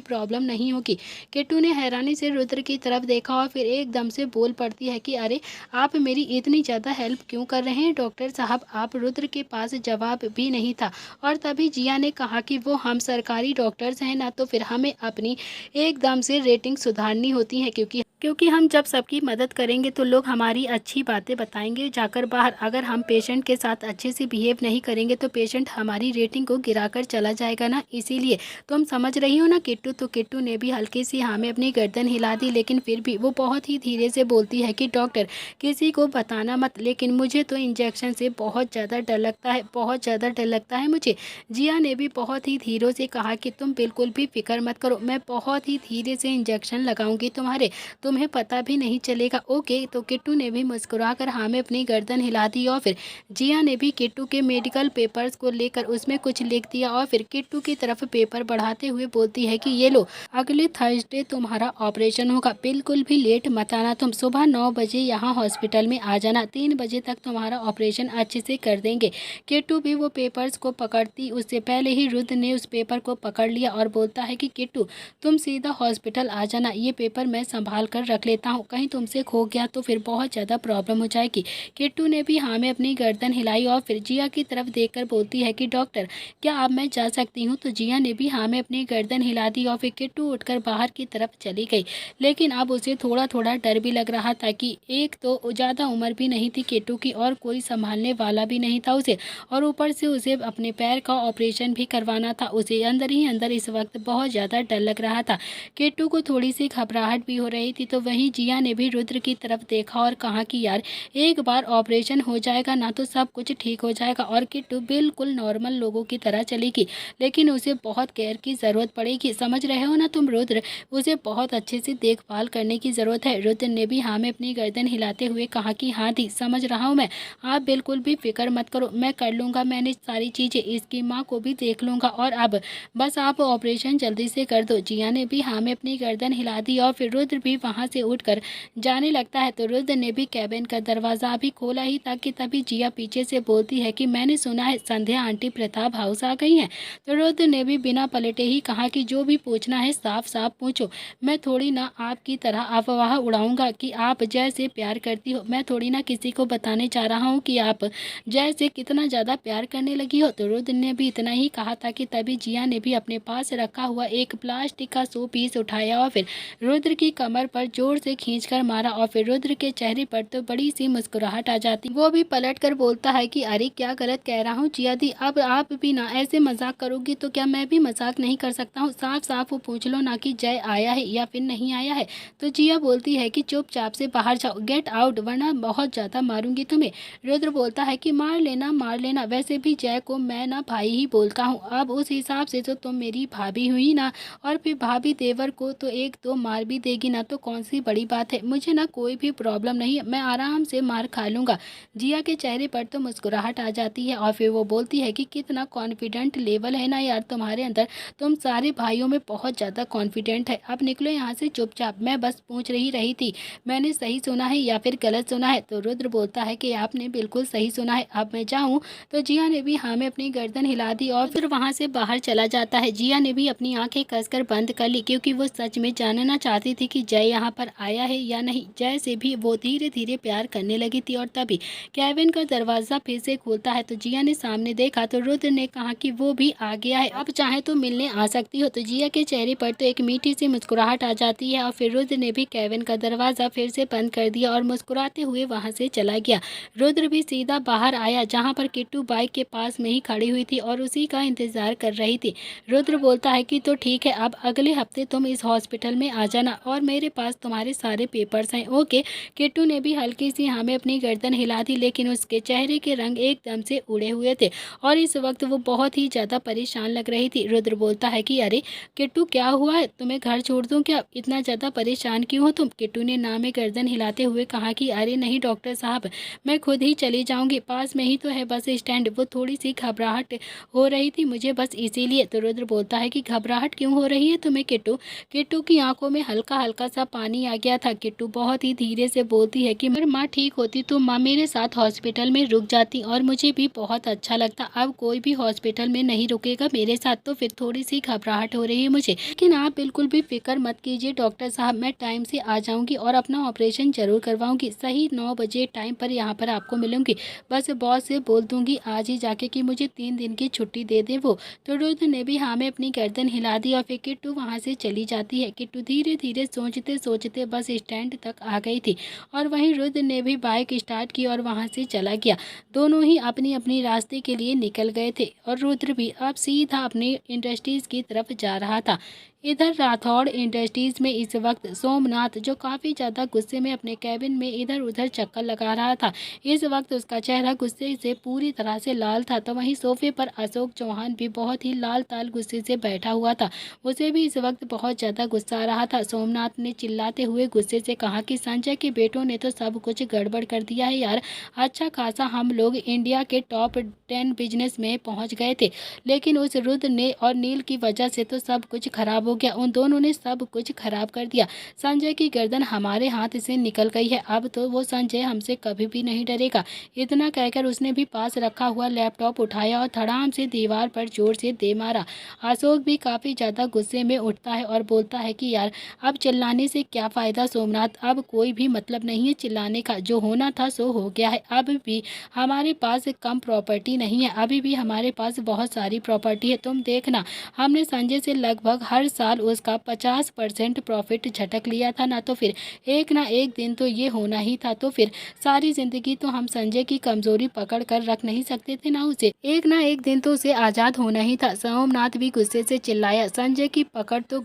प्रॉब्लम नहीं होगी। किट्टू ने हैरानी से रुद्र की तरफ देखा और फिर एकदम से बोल पड़ती है कि अरे आप मेरी इतनी ज़्यादा हेल्प क्यों कर रहे हैं डॉक्टर साहब। आप रुद्र के पास जवाब भी नहीं था और तभी जिया ने कहा कि वो हम सरकारी डॉक्टर्स हैं ना, तो फिर हमें अपनी एकदम से रेटिंग सुधारनी होती है, क्योंकि हम जब सबकी मदद करेंगे तो लोग हमारी अच्छी बातें बताएंगे जाकर बाहर। अगर हम पेशेंट के साथ अच्छे से बिहेव नहीं करेंगे तो पेशेंट हमारी रेटिंग को गिराकर चला जाएगा ना, इसीलिए तुम समझ रही हो ना किट्टू। तो किट्टू ने भी हल्की सी हाँ में अपनी गर्दन हिला दी, लेकिन फिर भी वो बहुत ही धीरे से बोलती है कि डॉक्टर किसी को बताना मत, लेकिन मुझे तो इंजेक्शन से बहुत ज़्यादा डर लगता है, बहुत ज़्यादा डर लगता है मुझे। जिया ने भी बहुत ही धीरे से कहा कि तुम बिल्कुल भी फिक्र मत करो, मैं बहुत ही धीरे से इंजेक्शन लगाऊंगी तुम्हें पता भी नहीं चलेगा, ओके। तो किट्टू ने भी मुस्कुराकर हाँ में अपनी गर्दन हिला दी और फिर जिया ने भी किट्टू के मेडिकल पेपर्स को लेकर उसमें कुछ लिख दिया और फिर किट्टू की तरफ पेपर बढ़ाते हुए बोलती है कि ये लो, अगले थर्सडे तुम्हारा ऑपरेशन होगा, बिल्कुल भी लेट मत आना, तुम सुबह 9 बजे यहाँ हॉस्पिटल में आ जाना, 3 बजे तक तुम्हारा ऑपरेशन अच्छे से कर देंगे। किट्टू भी वो पेपर्स को पकड़ती उससे पहले ही रुद्र ने उस पेपर को पकड़ लिया और बोलता है कि किट्टू तुम सीधा हॉस्पिटल आ जाना, ये पेपर मैं संभाल कर रख लेता हूँ, कहीं तुमसे खो गया तो फिर बहुत ज़्यादा प्रॉब्लम हो जाएगी। किट्टू ने भी हाँ में अपनी गर्दन हिलाई और फिर जिया की तरफ देखकर बोलती है कि डॉक्टर क्या अब मैं जा सकती हूँ। तो जिया ने भी हाँ में अपनी गर्दन हिला दी और फिर किट्टू उठकर बाहर की तरफ चली गई, लेकिन अब उसे थोड़ा थोड़ा डर भी लग रहा था कि एक तो ज़्यादा उम्र भी नहीं थी किट्टू की और कोई संभालने वाला भी नहीं था उसे, और ऊपर से उसे अपने पैर का ऑपरेशन भी करवाना था। उसे अंदर ही अंदर इस वक्त बहुत ज़्यादा डर लग रहा था। किट्टू को थोड़ी सी घबराहट भी हो रही थी। तो वहीं जिया ने भी रुद्र की तरफ देखा और कहा कि यार एक बार ऑपरेशन हो जाएगा ना तो सब कुछ ठीक हो जाएगा और किट्टू बिल्कुल नॉर्मल लोगों की तरह चलेगी, लेकिन उसे बहुत केयर की ज़रूरत पड़ेगी, समझ रहे हो ना तुम रुद्र, उसे बहुत अच्छे से देखभाल करने की ज़रूरत है। रुद्र ने भी हाँ में अपनी गर्दन हिलाते हुए कहा कि हाँ दी समझ रहा हूँ मैं, आप बिल्कुल भी फिक्र मत करो, मैं कर लूँगा मैनेज सारी चीज़ें, इसकी माँ को भी देख लूँगा और अब बस आप ऑपरेशन जल्दी से कर दो। जिया ने भी हाँ में अपनी गर्दन हिला दी और फिर रुद्र भी वहाँ से उठकर जाने लगता है। तो रुद्र ने भी कैबिन का दरवाज़ा अभी खोला ही था कि तभी जिया पीछे से बोलती है कि मैंने सुना है संध्या आंटी प्रताप हाउस आ गई हैं। तो रुद्र ने भी बिना पलटे ही कहा कि जो भी पूछना है साफ साफ पूछो, मैं थोड़ी ना आपकी तरह अफवाह उड़ाऊंगा कि आप जैसे प्यार करती हो, मैं थोड़ी ना किसी को बताने जा रहा हूँ कि आप जैसे कितना ज़्यादा प्यार करने लगी हो। तो रुद्र ने भी इतना ही कहा था कि तभी जिया ने भी अपने पास रखा हुआ एक प्लास्टिक का शो पीस उठाया और फिर रुद्र की कमर पर जोर से खींचकर मारा और फिर रुद्र के चेहरे पर तो बड़ी सी मुस्कुराहट आ जाती। वो भी पलट कर बोलता है कि अरे क्या गलत कह रहा हूँ जिया दी, अब आप भी ना ऐसे मजाक करोगी तो क्या मैं भी मजाक नहीं कर सकता हूँ, साफ साफ वो पूछ लो ना कि जय आया है या फिर नहीं आया है। तो जिया बोलती है कि चुपचाप से बाहर जाओ, गेट आउट वरना बहुत ज़्यादा मारूंगी तुम्हें। रुद्र बोलता है कि मार लेना, वैसे भी जय को मैं ना भाई ही बोलता हूँ, अब उस हिसाब से तो तुम मेरी भाभी हुई ना, और फिर भाभी देवर को तो एक दो मार भी देगी ना तो कौन सी बड़ी बात है, मुझे ना कोई भी प्रॉब्लम नहीं है, मैं आराम से मार खा लूँगा। जिया के चेहरे पर तो मुस्कुराहट आ जाती है और फिर वो बोलती है कि कितना कॉन्फिडेंट लेवल है ना यार तुम्हारे अंदर, तुम सारे भाइयों में बहुत ज़्यादा कॉन्फिडेंट है, अब निकलो यहाँ से चुपचाप, मैं बस पूछ रही थी मैंने सही सुना है या फिर गलत सुना है। तो रुद्र बोलता है कि आपने बिल्कुल सही सुना है, अब मैं जाऊँ। तो जिया ने भी हाँ में अपनी गर्दन हिला दी और फिर वहाँ से बाहर चला जाता है। जिया ने भी अपनी आंखें कसकर बंद कर ली क्योंकि वो सच में जानना चाहती थी कि जय यहाँ पर आया है या नहीं। जय से भी वो धीरे धीरे प्यार करने लगी थी और तभी कैबिन का दरवाज़ा फिर से खुलता है। तो जिया ने सामने देखा तो रुद्र ने कहा कि वो भी आ गया है, अब चाहे तो मिलने आ सकती हो। तो जिया के चेहरे पर तो एक मीठी सी मुस्कुराहट आ जाती है और फिर रुद्र ने भी कैबिन का दरवाज़ा फिर से बंद कर दिया और मुस्कुराते हुए वहाँ से चला गया। रुद्र भी सीधा बाहर आया जहाँ पर किट्टू बाइक के पास में ही खड़ी हुई थी और उसी का इंतजार कर रही थी। रुद्र बोलता है कि तो ठीक है, अब अगले हफ्ते तुम इस हॉस्पिटल में आ जाना और मेरे पास तुम्हारे सारे पेपर्स हैं, ओके। किट्टू ने भी हल्की सी हमें अपनी गर्दन हिला दी लेकिन उसके चेहरे के रंग एकदम से उड़े हुए थे और इस वक्त वो बहुत ही ज़्यादा परेशान लग रही थी। रुद्र बोलता है कि अरे किट्टू क्या हुआ है, तुम्हें घर छोड़ दूँ क्या, इतना ज़्यादा परेशान क्यों हो तुम। किट्टू ने ना में गर्दन हिलाते हुए कहा कि अरे नहीं डॉक्टर साहब, मैं खुद ही चली जाऊँगी, पास में ही तो है बस स्टैंड, वो थोड़ी सी घबराहट हो रही थी मुझे बस इसीलिए। तो रुद्र बोलता है कि घबराहट क्यों हो रही है तुम्हें किट्टू। किट्टू की आंखों में हल्का हल्का सा पानी आ गया था। किट्टू बहुत ही धीरे से बोलती है कि अगर माँ ठीक होती तो माँ मेरे साथ हॉस्पिटल में रुक जाती और मुझे भी बहुत अच्छा लगता। अब कोई भी हॉस्पिटल में नहीं रुकेगा मेरे साथ, तो फिर थोड़ी सी घबराहट हो रही है मुझे, लेकिन आप बिल्कुल भी फिक्र मत कीजिए डॉक्टर साहब, मैं टाइम से आ जाऊंगी और अपना ऑपरेशन जरूर करवाऊंगी। सही 9 बजे टाइम पर यहाँ पर आपको मिलूंगी। बस बॉस से बोल दूंगी आज ही जाके कि मुझे 3 दिन की छुट्टी दे दे वो। तो रुद्र ने भी हाँ में अपनी गर्दन हिला दी और फिर किट्टू वहाँ से चली जाती है। किट्टू धीरे धीरे सोचते सोचते बस स्टैंड तक आ गई थी और वहीं रुद्र ने भी बाइक स्टार्ट की और वहाँ से चला गया। दोनों ही अपनी अपनी रास्ते के लिए निकल गए थे और रुद्र भी अब सीधा अपनी इंडस्ट्रीज की तरफ जा रहा था। इधर राठौड़ इंडस्ट्रीज में इस वक्त सोमनाथ, जो काफ़ी ज़्यादा गुस्से में अपने कैबिन में इधर उधर चक्कर लगा रहा था, इस वक्त उसका चेहरा गुस्से से पूरी तरह से लाल था। तो वहीं सोफे पर अशोक चौहान भी बहुत ही लाल ताल गुस्से से बैठा हुआ था, उसे भी इस वक्त बहुत ज़्यादा गुस्सा आ रहा था। सोमनाथ ने चिल्लाते हुए गुस्से से कहा कि संजय के बेटों ने तो सब कुछ गड़बड़ कर दिया है यार। अच्छा खासा हम लोग इंडिया के टॉप 10 बिजनेस में पहुँच गए थे, लेकिन उस रुद्र ने और नील की वजह से तो सब कुछ खराब हो गया। उन दोनों ने सब कुछ खराब कर दिया। संजय की गर्दन हमारे हाथ से निकल गई है, अब तो वो संजय हमसे कभी भी नहीं डरेगा। इतना कहकर उसने भी पास रखा हुआ लैपटॉप उठाया और धड़ाम से दीवार पर जोर से दे मारा। अशोक भी काफ़ी ज़्यादा गुस्से में उठता है और बोलता है कि यार अब चिल्लाने से क्या फ़ायदा सोमनाथ, अब कोई भी मतलब नहीं है चिल्लाने का, जो होना था सो हो गया है। अब भी हमारे पास कम प्रॉपर्टी नहीं है, अभी भी हमारे पास बहुत सारी प्रॉपर्टी है। तुम देखना, हमने संजय से लगभग हर साल उसका 50% प्रॉफिट झटक लिया था ना, तो फिर एक ना एक दिन तो ये होना ही था। तो फिर सारी जिंदगी तो हम संजय की कमजोरी पकड़ कर रख नहीं सकते थे ना, उसे एक ना एक दिन तो उसे आज़ाद होना ही था। सोमनाथ भी गुस्से से चिल्लाया, संजय की पकड़ तो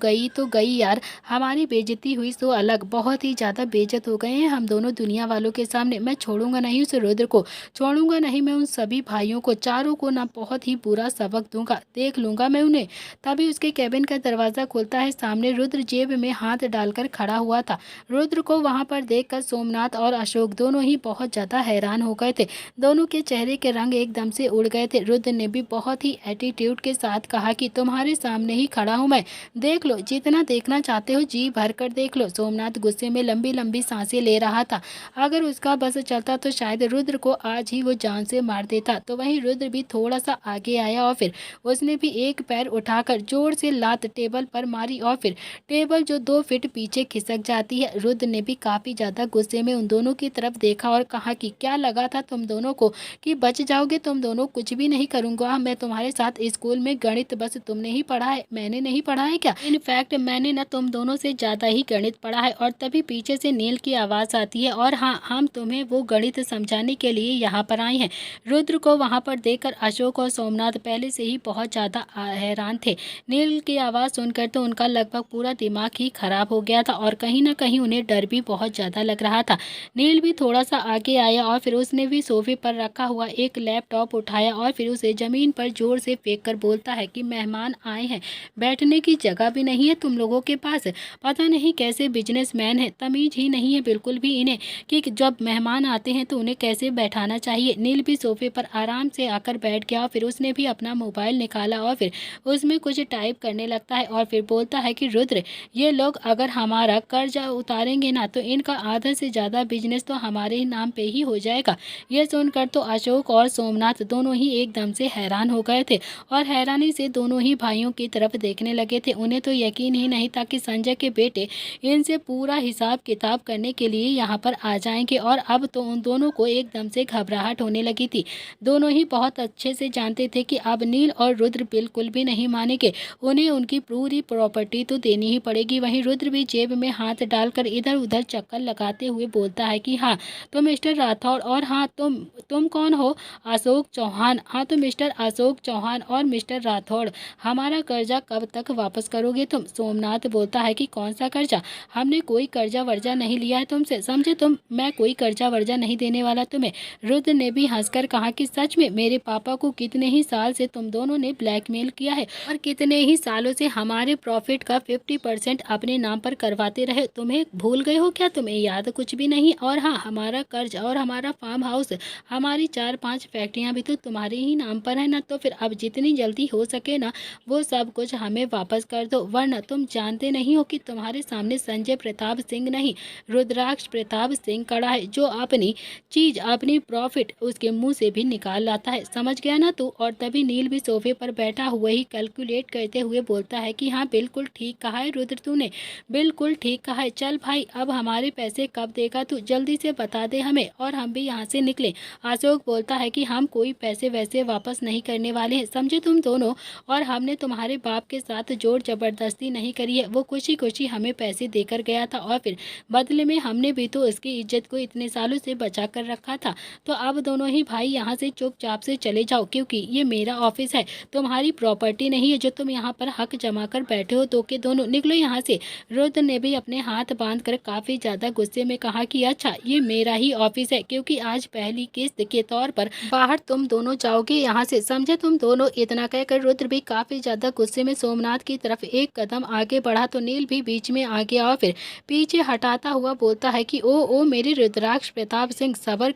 गई यार, हमारी बेइज्जती हुई तो अलग, बहुत ही ज़्यादा बेइज्जत हो गए हैं हम दोनों दुनिया वालों के सामने। मैं छोड़ूंगा नहीं उस रुद्र को, छोड़ूंगा नहीं मैं उन सभी भाइयों को, चारों को ना बहुत ही बुरा सबक दूंगा, देख लूंगा मैं उन्हें। तभी उसके कैबिन का दरवाज़ा खुलता है, सामने रुद्र जेब में हाथ डालकर खड़ा हुआ था। रुद्र को वहां पर देखकर सोमनाथ और अशोक दोनों ही बहुत ज़्यादा हैरान हो गए थे। दोनों के चेहरे के रंग एकदम से उड़ गए थे। रुद्र ने भी बहुत ही एटीट्यूड के साथ कहा कि तुम्हारे सामने ही खड़ा हूँ मैं, देख लो, जितना देखना चाहते हो जी भर कर देख लो। सोमनाथ गुस्से में लंबी लंबी सांसें ले रहा था। अगर उसका बस चलता तो शायद रुद्र को आज ही वो जान से मार देता। तो वहीं रुद्र भी थोड़ा सा आगे आया और फिर उसने भी एक पैर उठाकर जोर से लात टेबल पर मारी और फिर टेबल जो 2 फीट पीछे खिसक जाती है। रुद्र ने भी काफ़ी ज़्यादा गुस्से में उन दोनों की तरफ देखा और कहा कि क्या लगा था तुम दोनों को कि बच जाओगे, तुम दोनों कुछ भी नहीं करूँगा मैं तुम्हारे साथ। स्कूल में गणित बस तुमने ही पढ़ा है, मैंने नहीं पढ़ा है क्या? इनफैक्ट मैंने ना तुम दोनों से ज़्यादा ही गणित पढ़ा है। और तभी पीछे से नील की आवाज़ आती है, और हाँ, हम तुम्हें वो गणित समझाने के लिए यहाँ पर आए हैं। रुद्र को वहाँ पर देखकर अशोक और सोमनाथ पहले से ही बहुत ज़्यादा हैरान थे। नील की आवाज़ सुनकर तो उनका लगभग पूरा दिमाग ही खराब हो गया था और कहीं ना कहीं उन्हें डर भी बहुत ज़्यादा लग रहा था। नील भी थोड़ा सा आगे आया और फिर उसने भी सोफे पर रखा हुआ एक लैपटॉप उठाया और फिर उसे ज़मीन पर जोर से फेंक कर बोलता है कि मेहमान आए हैं, बैठने की जगह भी नहीं है तुम लोगों के पास, पता नहीं कैसे बिजनेसमैन है, तमीज़ ही नहीं है बिल्कुल भी इन्हें कि जब मेहमान आते हैं तो उन्हें कैसे बैठाना चाहिए। नील भी सोफे पर आराम से आकर बैठ गया और फिर उसने भी अपना मोबाइल निकाला और फिर उसमें कुछ टाइप करने लगता है और फिर बोलता है कि रुद्र, ये लोग अगर हमारा कर्जा उतारेंगे ना तो इनका आधा से ज़्यादा बिजनेस तो हमारे ही नाम पे ही हो जाएगा। ये सुनकर तो अशोक और सोमनाथ दोनों ही एकदम से हैरान हो गए थे और हैरानी से दोनों ही भाइयों की तरफ देखने लगे थे। उन्हें तो यकीन ही नहीं था कि संजय के बेटे इनसे पूरा हिसाब किताब करने के लिए यहाँ पर आ जाएंगे और अब तो उन दोनों को एकदम से घबराहट होने लगी थी। दोनों ही बहुत अच्छे से जानते थे कि अब नील और रुद्र बिल्कुल भी नहीं मानेंगे, उन्हें उनकी पूरी प्रॉपर्टी तो देनी ही पड़ेगी। वहीं रुद्र भी जेब में हाथ डालकर इधर उधर चक्कर लगाते हुए बोलता है कि हाँ तो मिस्टर राठौड़, और हाँ तुम कौन हो? अशोक चौहान। हाँ तो मिस्टर अशोक चौहान और मिस्टर राठौड़, हमारा कर्जा कब तक वापस करोगे तुम? सोमनाथ बोलता है कि कौन सा कर्जा, हमने कोई कर्जा वर्जा नहीं लिया है तुमसे, समझे तुम, मैं कोई कर्जा वर्जा नहीं देने वाला तुम्हें। रुद्र ने भी हंसकर कहा कि सच में मेरे पापा को कितने ही साल से तुम दोनों ने ब्लैकमेल किया है और कितने ही सालों से हमारे हमारे प्रॉफिट का 50% अपने नाम पर करवाते रहे। तुम्हें भूल गए हो क्या? तुम्हें याद कुछ भी नहीं? और हाँ, हमारा कर्ज और हमारा फार्म हाउस, हमारी 4-5 फैक्ट्रियाँ भी तो तुम्हारे ही नाम पर है ना। तो फिर अब जितनी जल्दी हो सके ना वो सब कुछ हमें वापस कर दो, वरना तुम जानते नहीं हो कि तुम्हारे सामने संजय प्रताप सिंह नहीं, रुद्राक्ष प्रताप सिंह खड़ा है, जो अपनी चीज अपनी प्रॉफिट उसके मुंह से भी निकाल लाता है। समझ गया ना तू? और तभी नील भी सोफे पर बैठा हुआ ही कैलकुलेट करते हुए बोलता है कि हाँ, बिल्कुल ठीक कहा है रुद्र, तूने बिल्कुल ठीक कहा है। चल भाई, अब हमारे पैसे कब देगा तू? जल्दी से बता दे हमें और हम भी यहाँ से निकले। अशोक बोलता है कि हम कोई पैसे वैसे वापस नहीं करने वाले हैं, समझे तुम दोनों। और हमने तुम्हारे बाप के साथ जोर जबरदस्ती नहीं करी है, वो खुशी खुशी हमें पैसे देकर गया था और फिर बदले में हमने भी तो उसकी इज्जत को इतने सालों से बचा कर रखा था। तो अब दोनों ही भाई यहाँ से चुपचाप से चले जाओ, क्योंकि ये मेरा ऑफिस है, तुम्हारी प्रॉपर्टी नहीं है जो तुम यहाँ पर हक जमा कर बैठे हो। तो के दोनों निकलो यहाँ से। रुद्र ने भी अपने हाथ बांध कर काफी ज्यादा गुस्से में कहा कि अच्छा, ये मेरा ही ऑफिस है, क्योंकि आज पहली किस्त के तौर पर बाहर तुम दोनों जाओगे यहाँ से, समझे तुम दोनों। इतना कहकर रुद्र भी काफी ज्यादा गुस्से में सोमनाथ की तरफ एक कदम आगे बढ़ा तो नील भी बीच में आ गया और फिर पीछे हटाता हुआ बोलता है कि ओ मेरे रुद्राक्ष प्रताप सिंह, सबर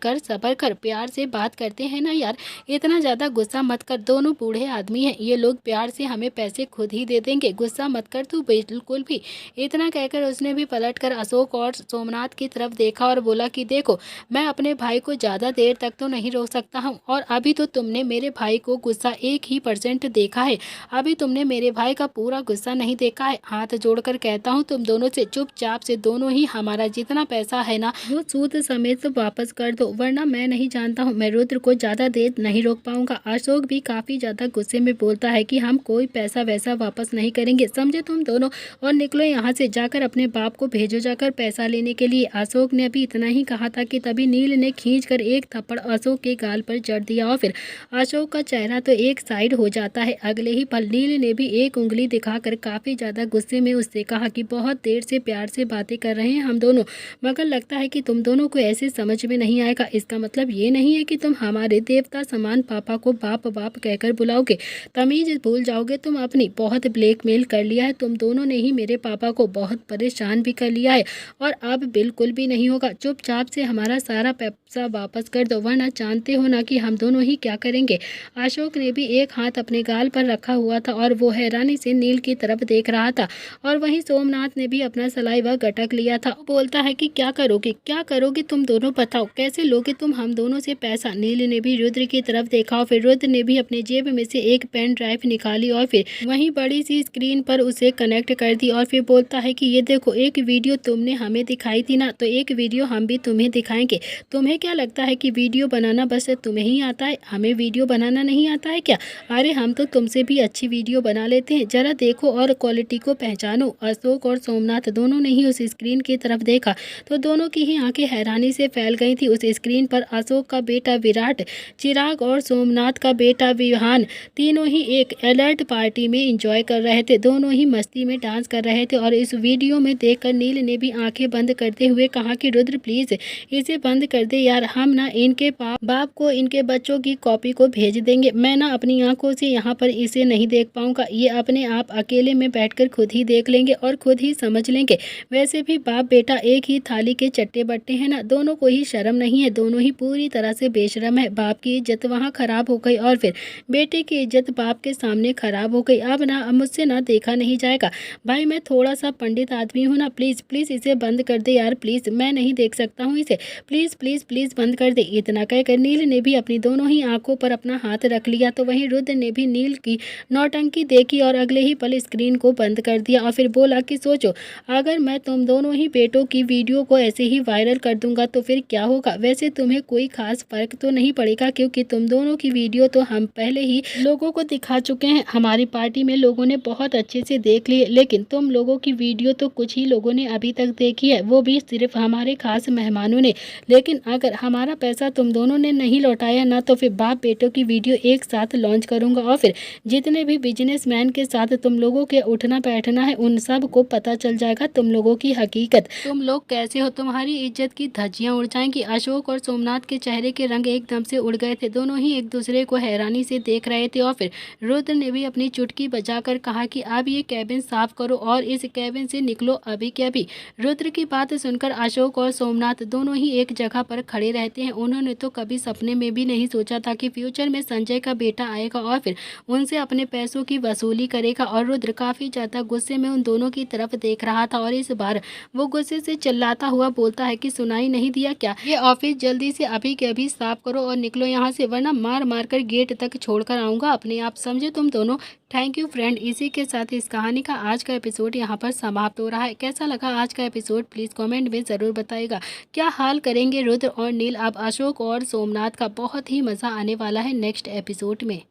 कर, प्यार से बात करते हैं ना यार, इतना ज्यादा गुस्सा मत कर। दोनों बूढ़े आदमी हैं, ये लोग प्यार से हमें पैसे खुद ही दे देंगे, गुस्सा मत कर तू बिल्कुल भी। इतना कहकर उसने भी पलटकर अशोक और सोमनाथ की तरफ देखा और बोला कि देखो, मैं अपने भाई को ज्यादा देर तक तो नहीं रोक सकता हूँ, और अभी तो तुमने मेरे भाई को गुस्सा 1% देखा है, अभी तुमने मेरे भाई का पूरा गुस्सा नहीं देखा है। हाथ जोड़कर कहता हूँ तुम दोनों से, चुपचाप से दोनों ही हमारा जितना पैसा है ना वो सूद समेत वापस कर दो, वरना मैं नहीं जानता हूँ, मैं रुद्र को ज्यादा देर नहीं रोक पाऊंगा। अशोक भी काफी ज्यादा गुस्से में बोलता है कि हम कोई पैसा वैसा वापस नहीं करेंगे, समझे तुम दोनों। और निकलो यहाँ से, जाकर अपने बाप को भेजो जाकर पैसा लेने के लिए। अशोक ने अभी इतना ही कहा था कि तभी नील ने खींचकर एक थप्पड़ अशोक के गाल पर जड़ दिया और फिर अशोक का चेहरा तो एक साइड हो जाता है। अगले ही पल नील ने भी एक उंगली दिखाकर काफी ज्यादा गुस्से में उससे कहा कि बहुत देर से प्यार से बातें कर रहे हैं हम दोनों, मगर लगता है कि तुम दोनों को ऐसे समझ में नहीं आएगा। इसका मतलब ये नहीं है कि तुम हमारे देवता समान पापा को बाप बाप कहकर बुलाओगे, तमीज भूल जाओगे तुम अपनी। बहुत ब्लैकमेल कर लिया है तुम दोनों ने ही, मेरे पापा को बहुत परेशान भी कर लिया है, और अब बिल्कुल भी नहीं होगा। चुपचाप से हमारा सारा पैसा वापस कर दो, वरना जानते हो ना कि हम दोनों ही क्या करेंगे। अशोक ने भी एक हाथ अपने गाल पर रखा हुआ था और वो हैरानी से नील की तरफ देख रहा था, और वहीं सोमनाथ ने भी अपना सलाइवा गटक लिया था। बोलता है कि क्या करोगे तुम दोनों, बताओ कैसे लोगे तुम हम दोनों से पैसा। नील ने भी रुद्र की तरफ देखा और फिर रुद्र ने भी अपने जेब में से एक पेन ड्राइव निकाली और फिर वहीं बड़ी सी स्क्रीन पर उसे कनेक्ट कर दी, और फिर बोलता है कि ये देखो, एक वीडियो तुमने हमें दिखाई थी ना, तो एक वीडियो हम भी तुम्हें दिखाएंगे। तुम्हें क्या लगता है कि वीडियो बनाना बस तुम्हें ही आता है, हमें वीडियो बनाना नहीं आता है क्या? अरे हम तो तुमसे भी अच्छी वीडियो बना लेते हैं, जरा देखो और क्वालिटी को पहचानो। अशोक और सोमनाथ दोनों ने ही उस स्क्रीन की तरफ देखा तो दोनों की ही आंखें हैरानी से फैल गई थी। उस स्क्रीन पर अशोक का बेटा विराट, चिराग और सोमनाथ का बेटा विहान तीनों ही एक अलर्ट पार्टी में एंजॉय कर रहे थे, दोनों ही मस्ती में डांस कर रहे थे। और इस वीडियो में देखकर नील ने भी आंखें बंद करते हुए कहा कि रुद्र प्लीज इसे बंद कर दे यार, हम ना इनके बाप को इनके बच्चों की कॉपी को भेज देंगे, मैं ना अपनी आंखों से यहाँ पर इसे नहीं देख पाऊंगा, ये अपने आप अकेले में बैठकर खुद ही देख लेंगे और खुद ही समझ लेंगे। वैसे भी बाप बेटा एक ही थाली के चट्टे बट्टे हैं ना, दोनों को ही शर्म नहीं है, दोनों ही पूरी तरह से बेशरम है। बाप की इज्जत वहाँ खराब हो गई और फिर बेटे की इज्जत बाप के सामने खराब हो गई। अब मुझसे ना देखा नहीं जाएगा भाई, मैं थोड़ा सा पंडित आदमी हूँ ना, प्लीज प्लीज इसे बंद कर दे यार, प्लीज मैं नहीं देख सकता हूँ इसे, प्लीज प्लीज प्लीज बंद कर दे। इतना कहकर नील ने भी अपनी दोनों ही आंखों पर अपना हाथ रख लिया, तो वहीं रुद्र ने भी नील की नौटंकी देखी और अगले ही पल स्क्रीन को बंद कर दिया और फिर बोला कि सोचो, अगर मैं तुम दोनों ही बेटों की वीडियो को ऐसे ही वायरल कर दूंगा तो फिर क्या होगा? वैसे तुम्हें कोई खास फर्क तो नहीं पड़ेगा, क्योंकि तुम दोनों की वीडियो तो हम पहले ही लोगों को दिखा चुके हैं, हमारी पार्टी में लोगों ने बहुत अच्छे से देख लिए, लेकिन तुम लोगों की वीडियो तो कुछ ही लोगों ने अभी तक देखी है, वो भी सिर्फ हमारे खास मेहमानों ने। लेकिन अगर हमारा पैसा तुम दोनों ने नहीं लौटाया ना, तो फिर बाप बेटों की वीडियो एक साथ लॉन्च करूंगा और फिर जितने भी बिजनेसमैन के साथ तुम लोगों के उठना बैठना है उन सब को पता चल जाएगा तुम लोगों की हकीकत, तुम लोग कैसे हो, तुम्हारी इज्जत की धज्जियां उड़ जाएंगी। अशोक और सोमनाथ के चेहरे के रंग एकदम से उड़ गए थे, दोनों ही एक दूसरे को हैरानी से देख रहे थे और फिर रुद्र ने भी अपनी चुटकी बजाकर कहा कि अब ये कैबिन साफ करो और इस कैबिन से निकलो अभी के अभी। रुद्र की बात सुनकर अशोक और सोमनाथ दोनों ही एक जगह पर खड़े रहते हैं। उन्होंने तो कभी सपने में भी नहीं सोचा था कि फ्यूचर में संजय का बेटा आएगा और फिर उनसे अपने पैसों की वसूली करेगा। और रुद्र काफ़ी ज़्यादा गुस्से में उन दोनों की तरफ देख रहा था और इस बार वो गुस्से से चिल्लाता हुआ बोलता है कि सुनाई नहीं दिया क्या? ये ऑफिस जल्दी से अभी के अभी साफ करो और निकलो यहाँ से, वरना मार मार कर गेट तक छोड़कर आऊँगा अपने आप, समझे तुम दोनों। Thank you friend. इसी के साथ इस कहानी का आज का एपिसोड यहाँ पर समाप्त हो रहा है। कैसा लगा आज का एपिसोड प्लीज़ कमेंट में ज़रूर बताइएगा। क्या हाल करेंगे रुद्र और नील? अब अशोक और सोमनाथ का बहुत ही मज़ा आने वाला है नेक्स्ट एपिसोड में।